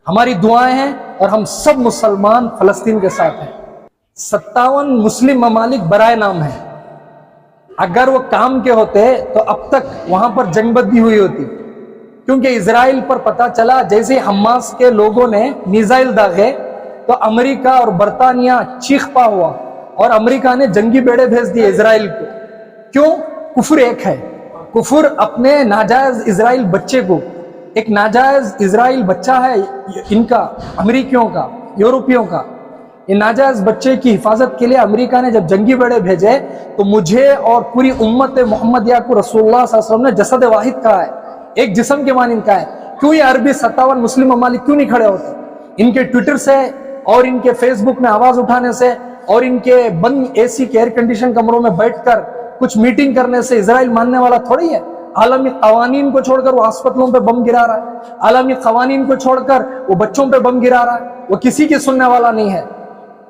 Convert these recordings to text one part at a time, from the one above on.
हमारी दुआएं हैं और हम सब मुसलमान फलस्तीन के साथ हैं। 57 मुस्लिम ममालिक बराए नाम है। अगर वो काम के होते तो अब तक वहां पर जंगबंदी हुई होती, क्योंकि इजराइल पर पता चला जैसे हमास के लोगों ने मिसाइल दागे तो अमेरिका और बरतानिया चीखपा हुआ और अमेरिका ने जंगी बेड़े भेज दिए इजराइल को। क्यों? कुफर एक है। कुफर अपने नाजायज इजराइल बच्चे को, एक नाजायज इजराइल बच्चा है इनका, अमेरिकियों का, यूरोपियों का, इन नाजायज बच्चे की हिफाजत के लिए अमेरिका ने जब जंगी बेड़े भेजे तो मुझे और पूरी उम्मत मोहम्मदिया को रसूलुल्लाह सल्लल्लाहु अलैहि वसल्लम ने जसद वाहिद कहा है, एक जिस्म के मानिंद कहा है। क्यों ये अरबी 57 मुस्लिम ममालिक क्यों नहीं खड़े होते? इनके ट्विटर से और इनके फेसबुक में आवाज उठाने से और इनके बंद एसी के एयर कंडीशन कमरों में बैठकर कुछ मीटिंग करने से इजराइल मानने वाला थोड़ी है। आलमी कवानीन को छोड़कर वो अस्पतालों पे बम गिरा रहा है, आलमी कवानीन को छोड़कर वो बच्चों पे बम गिरा रहा है। वो किसी की सुनने वाला नहीं है।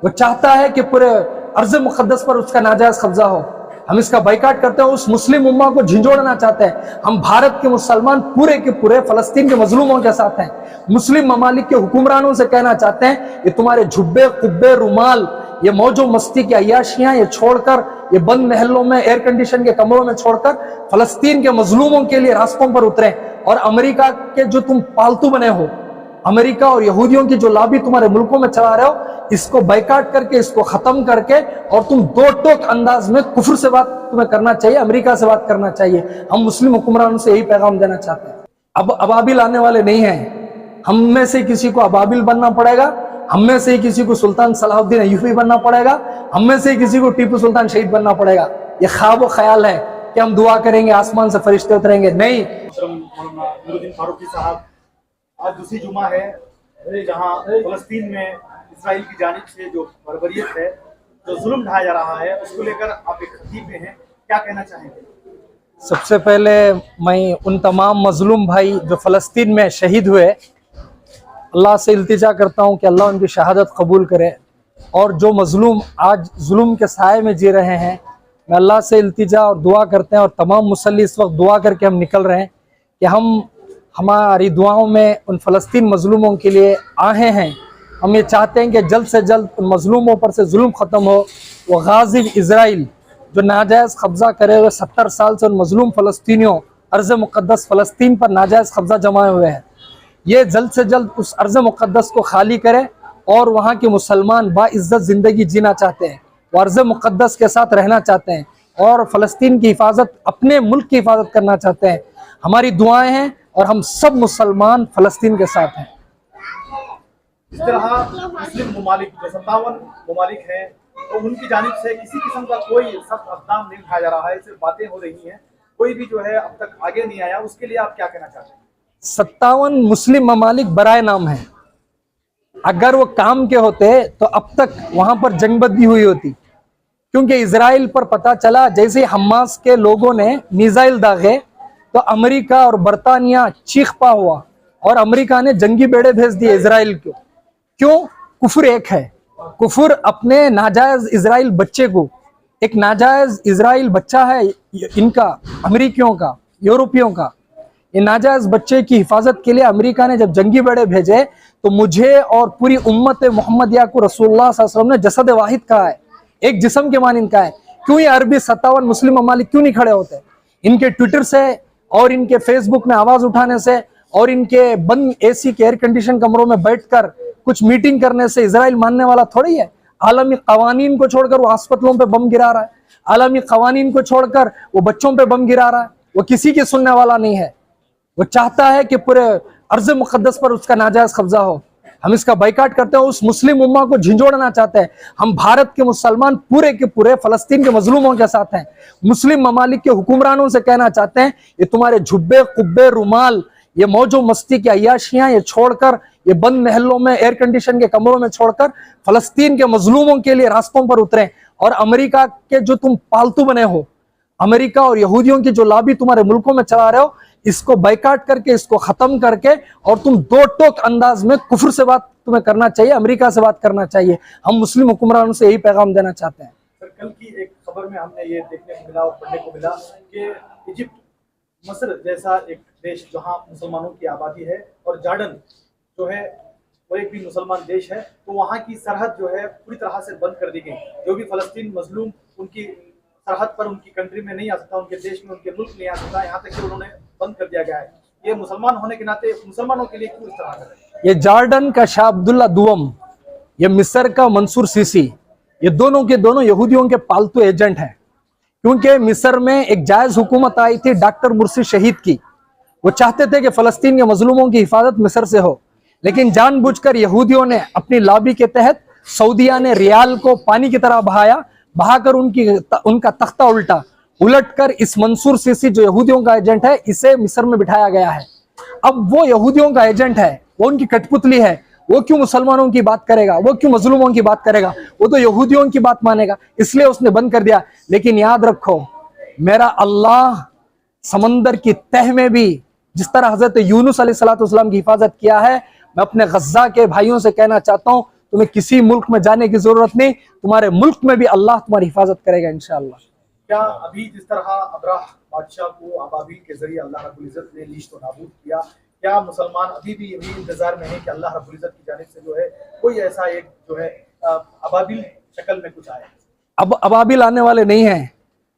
वो चाहता है कि पूरे अर्ज मुकद्दस पर उसका नाजायज कब्जा हो। हम इसका बाइकाट करते हैं, उस मुस्लिम उम्मा को झिंझोड़ना चाहते हैं। हम भारत के मुसलमान पूरे के पूरे फलस्तीन के मजलूमों के साथ हैं। मुस्लिम ममालिक के हुक्मरानों से कहना चाहते हैं, ये तुम्हारे झुब्बे कुब्बे रुमाल, ये मौजो मस्ती की अय्याशियां ये छोड़कर, ये बंद महलों में एयर कंडीशन के कमरों में छोड़कर फलस्तीन के मजलूमों के लिए रास्तों पर उतरे। और अमेरिका के जो तुम पालतू बने हो, अमेरिका और यहूदियों की जो लाबी तुम्हारे मुल्कों में चला रहे हो, इसको बाइकाट करके, इसको खत्म करके, और तुम दो टोक अंदाज में कुफर से बात तुम्हें करना चाहिए, अमेरिका से बात करना चाहिए। हम मुस्लिम हुक्मरानों से यही पैगाम देना चाहते हैं। अब अबाबिल आने वाले नहीं हैं। हम में से किसी को अबाबिल बनना पड़ेगा, हम में से ही किसी को सुल्तान सलाहुद्दीन अय्यूबी बनना पड़ेगा, हम में से ही किसी को टीपू सुल्तान शहीद बनना पड़ेगा। ये ख्वाब ख्याल है कि हम दुआ करेंगे आसमान से फरिश्ते उतरेंगे, नहीं। फारूकी साहब, आज दूसरी जुमा है जहां फलस्तीन में इजराइल की जानिब से जो बर्बरियत है, जो जुल्म ढाया जा रहा है, उसको लेकर आप एक खतीब में हैं, क्या कहना चाहेंगे? सबसे पहले मैं उन तमाम मजलूम भाई जो फ़लस्तीन में शहीद हुए, अल्लाह से इल्तिजा करता हूँ कि अल्लाह उनकी शहादत कबूल करे। और जो मजलूम आज जुल्म के साए में जी रहे हैं, मैं अल्लाह से इल्तिजा और दुआ करते हैं, और तमाम मुसल्ली इस वक्त दुआ करके हम निकल रहे हैं कि हमारी दुआओं में उन फ़लस्तीन मजलूमों के लिए आहे हैं। हम ये चाहते हैं कि जल्द से जल्द उन मजलूमों पर से जुल्म ख़त्म हो। वो गाज़िब इजराइल जो नाजायज़ कब्ज़ा करे हुए 70 साल से उन मजलूम फ़लस्तीनियों, अर्ज़ मुक़द्दस फ़लस्तीन पर नाजायज़ कब्ज़ा जमाए हुए हैं, ये जल्द से जल्द उस अर्ज़ मुक़द्दस को खाली करे। और वहाँ के मुसलमान बाइज़्ज़त ज़िंदगी जीना चाहते हैं, वो अर्ज़ मुक़द्दस के साथ रहना चाहते हैं, और फ़लस्तीन की हिफाजत, अपने मुल्क की हिफाजत करना चाहते हैं। हमारी दुआएं हैं और हम सब मुसलमान फलस्तीन के साथ हैं। इस तरह मुस्लिम ममालिक जो 57 ममालिक हैं, तो उनकी जानिब से किसी किस्म का कोई सख्त इक़दाम नहीं उठाया जा रहा है, सिर्फ बातें हो रही हैं, कोई भी जो है अब तक आगे नहीं आया। उसके लिए आप क्या कहना चाहते हैं? 57 मुस्लिम ममालिक बराए नाम है। अगर वो काम के होते तो अब तक वहां पर जंगबंदी हुई होती, क्योंकि इजराइल पर पता चला जैसे हमास के लोगों ने मिसाइल दागे तो अमेरिका और बरतानिया चीखपा हुआ और अमेरिका ने जंगी बेड़े भेज दिए इजराइल को। क्यों? कुफर एक है। कुफर अपने नाजायज इजराइल बच्चे को, एक नाजायज इजराइल बच्चा है इनका, अमेरिकियों का, यूरोपियों का, ये नाजायज बच्चे की हिफाजत के लिए अमेरिका ने जब जंगी बेड़े भेजे तो मुझे और पूरी उम्मत मोहम्मदिया को रसूलुल्लाह सल्लल्लाहु अलैहि वसल्लम ने जसद वाहिद कहा है, एक जिस्म के मानिंद कहा है। क्यों ये अरबी 57 मुस्लिम ममालिक क्यों नहीं खड़े होते? इनके ट्विटर से और इनके फेसबुक में आवाज उठाने से और इनके बंद एसी के एयर कंडीशन कमरों में बैठकर कुछ मीटिंग करने से इजराइल मानने वाला थोड़ी है। आलमी कवानीन को छोड़कर वो अस्पतालों पे बम गिरा रहा है, आलमी कवानीन को छोड़कर वो बच्चों पे बम गिरा रहा है। वो किसी की सुनने वाला नहीं है। वो चाहता है कि पूरे अर्ज मुकद्दस पर उसका नाजायज कब्जा हो। हम इसका बाइकाट करते हैं, उस मुस्लिम उम्मा को झिंझोड़ना चाहते हैं। हम भारत के मुसलमान पूरे के पूरे फलस्तीन के मजलूमों के साथ हैं। मुस्लिम ममालिक के हुक्मरानों से कहना चाहते हैं, ये तुम्हारे झुब्बे कुब्बे रुमाल, ये मौजो मस्ती की अय्याशियां ये छोड़कर, ये बंद महलों में एयर कंडीशन के कमरों में छोड़कर फलस्तीन के मजलूमों के लिए रास्तों पर उतरे। और अमेरिका के जो तुम पालतू बने हो, अमेरिका और यहूदियों की जो लाबी तुम्हारे मुल्कों में चला रहे हो, इसको बाइकाट करके, इसको खत्म करके, और तुम दो टोक अंदाज में कुफर से बात तुम्हें करना चाहिए, अमेरिका से बात करना चाहिए। हम मुस्लिम हुक्मरानों से यही पैगाम देना चाहते हैं। सर, कल की एक खबर में हमने ये देखने को मिला और पढ़ने को मिला कि इजिप्ट, मस्र जैसा एक देश जहां मुसलमानों की आबादी है, और जॉर्डन जो है और एक भी मुसलमान देश है, तो वहाँ की सरहद जो है पूरी तरह से बंद कर दी गई। जो भी फलस्तीन मजलूम उनकी सरहद पर, उनकी कंट्री में नहीं आ सकता, उनके देश में, उनके मुल्क नहीं आ सकता, यहाँ तक कि उन्होंने बंद कर दिया गया है। ये मुसलमान होने के नाते मुसलमानों के लिए क्यों इस तरह कर रहे हैं? ये जॉर्डन का शाह अब्दुल्ला दुवम, ये मिस्र का मंसूर सीसी, ये दोनों के दोनों यहूदियों के पालतू एजेंट हैं। क्योंकि मिस्र में एक जायज हुकूमत आई थी डॉक्टर मुर्सी शहीद की, वो चाहते थे कि फलस्तीन के मजलूमों की हिफाजत मिस्र से हो, लेकिन जानबूझकर यहूदियों ने अपनी लॉबी के तहत सऊदिया ने रियाल को पानी की तरह बहाकर उनका तख्ता उलटकर इस मंसूर सीसी जो यहूदियों का एजेंट है, इसे मिस्र में बिठाया गया है। अब वो यहूदियों का एजेंट है, वो उनकी कठपुतली है, वो क्यों मुसलमानों की बात करेगा, वो क्यों मजलूमों की बात करेगा, वो तो यहूदियों की बात मानेगा, इसलिए उसने बंद कर दिया। लेकिन याद रखो, मेरा अल्लाह समंदर की तह में भी जिस तरह हजरत यूनुस अलैहिस्सलाम की हिफाजत किया है, मैं अपने गज्जा के भाइयों से कहना चाहता हूं, तुम्हें किसी मुल्क में जाने की जरूरत नहीं, तुम्हारे मुल्क में भी अल्लाह तुम्हारी हिफाजत करेगा इंशाअल्लाह। क्या अभी जिस तरह अब्राह बादशाह को अबाबिल के जरिए अल्लाह रब्बुल इज्जत ने नीस्त व नाबूद किया, क्या मुसलमान अभी भी यही इंतजार में है कि अल्लाह रब्बुल इज्जत की जानिब से जो है कोई ऐसा एक जो है अबाबिल शक्ल में कुछ आए? अब अबाबिल आने वाले नहीं हैं।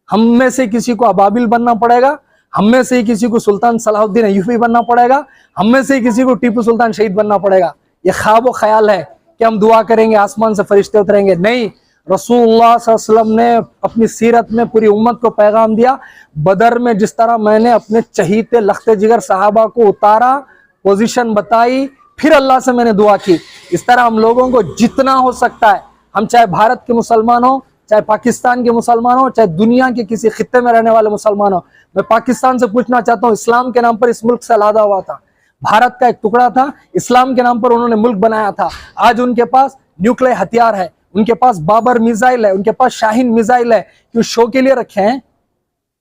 हम में से किसी को अबाबिल बनना पड़ेगा, हम में से किसी को सुल्तान सलाहुद्दीन अय्यूबी बनना पड़ेगा, हम में से किसी को टीपू सुल्तान शहीद बनना पड़ेगा। ये ख्वाब व ख्याल है कि हम दुआ करेंगे आसमान से फरिश्ते उतरेंगे, नहीं। रसूलुल्लाह सल्लल्लाहु अलैहि वसल्लम ने अपनी सीरत में पूरी उम्मत को पैगाम दिया, बदर में जिस तरह मैंने अपने चहीते लख्ते जिगर सहाबा को उतारा, पोजीशन बताई, फिर अल्लाह से मैंने दुआ की, इस तरह हम लोगों को जितना हो सकता है, हम चाहे भारत के मुसलमान हो, चाहे पाकिस्तान के मुसलमान हो, चाहे दुनिया के किसी खित्ते में रहने वाले मुसलमान हो, मैं पाकिस्तान से पूछना चाहता हूँ, इस्लाम के नाम पर इस मुल्क से अलहदा हुआ था, भारत का एक टुकड़ा था, इस्लाम के नाम पर उन्होंने मुल्क बनाया था। आज उनके पास न्यूक्लियर हथियार है, उनके पास बाबर मिसाइल है, उनके पास शाहीन मिसाइल है, क्यों शो के लिए रखे हैं?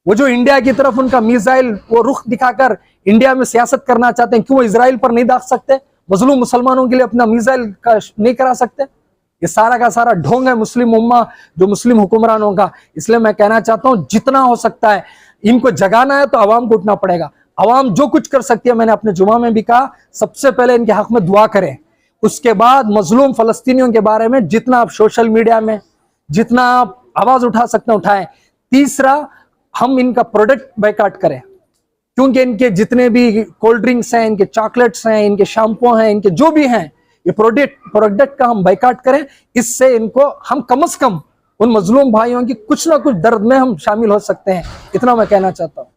वो जो इंडिया की तरफ उनका मिसाइल वो रुख दिखाकर इंडिया में सियासत करना चाहते हैं, क्यों वो इजराइल पर नहीं दाग सकते? मजलूम मुसलमानों के लिए अपना मिसाइल का नहीं करा सकते? ये सारा का सारा ढोंग है मुस्लिम उम्मा, जो मुस्लिम हुक्मरानों का। इसलिए मैं कहना चाहता हूँ, जितना हो सकता है इनको जगाना है तो अवाम को उठना पड़ेगा। अवाम जो कुछ कर सकती है, मैंने अपने जुमा में भी कहा, सबसे पहले इनके हक में दुआ करें, उसके बाद मजलूम फलस्तीनियों के बारे में जितना आप सोशल मीडिया में जितना आप आवाज उठा सकते हैं उठाएं। तीसरा, हम इनका प्रोडक्ट बायकॉट करें, क्योंकि इनके जितने भी कोल्ड ड्रिंक्स हैं, इनके चॉकलेट्स हैं, इनके शैम्पू हैं, इनके जो भी हैं, ये प्रोडक्ट का हम बायकॉट करें। इससे इनको हम कम से कम उन मजलूम भाइयों की कुछ ना कुछ दर्द में हम शामिल हो सकते हैं, इतना मैं कहना चाहता हूँ।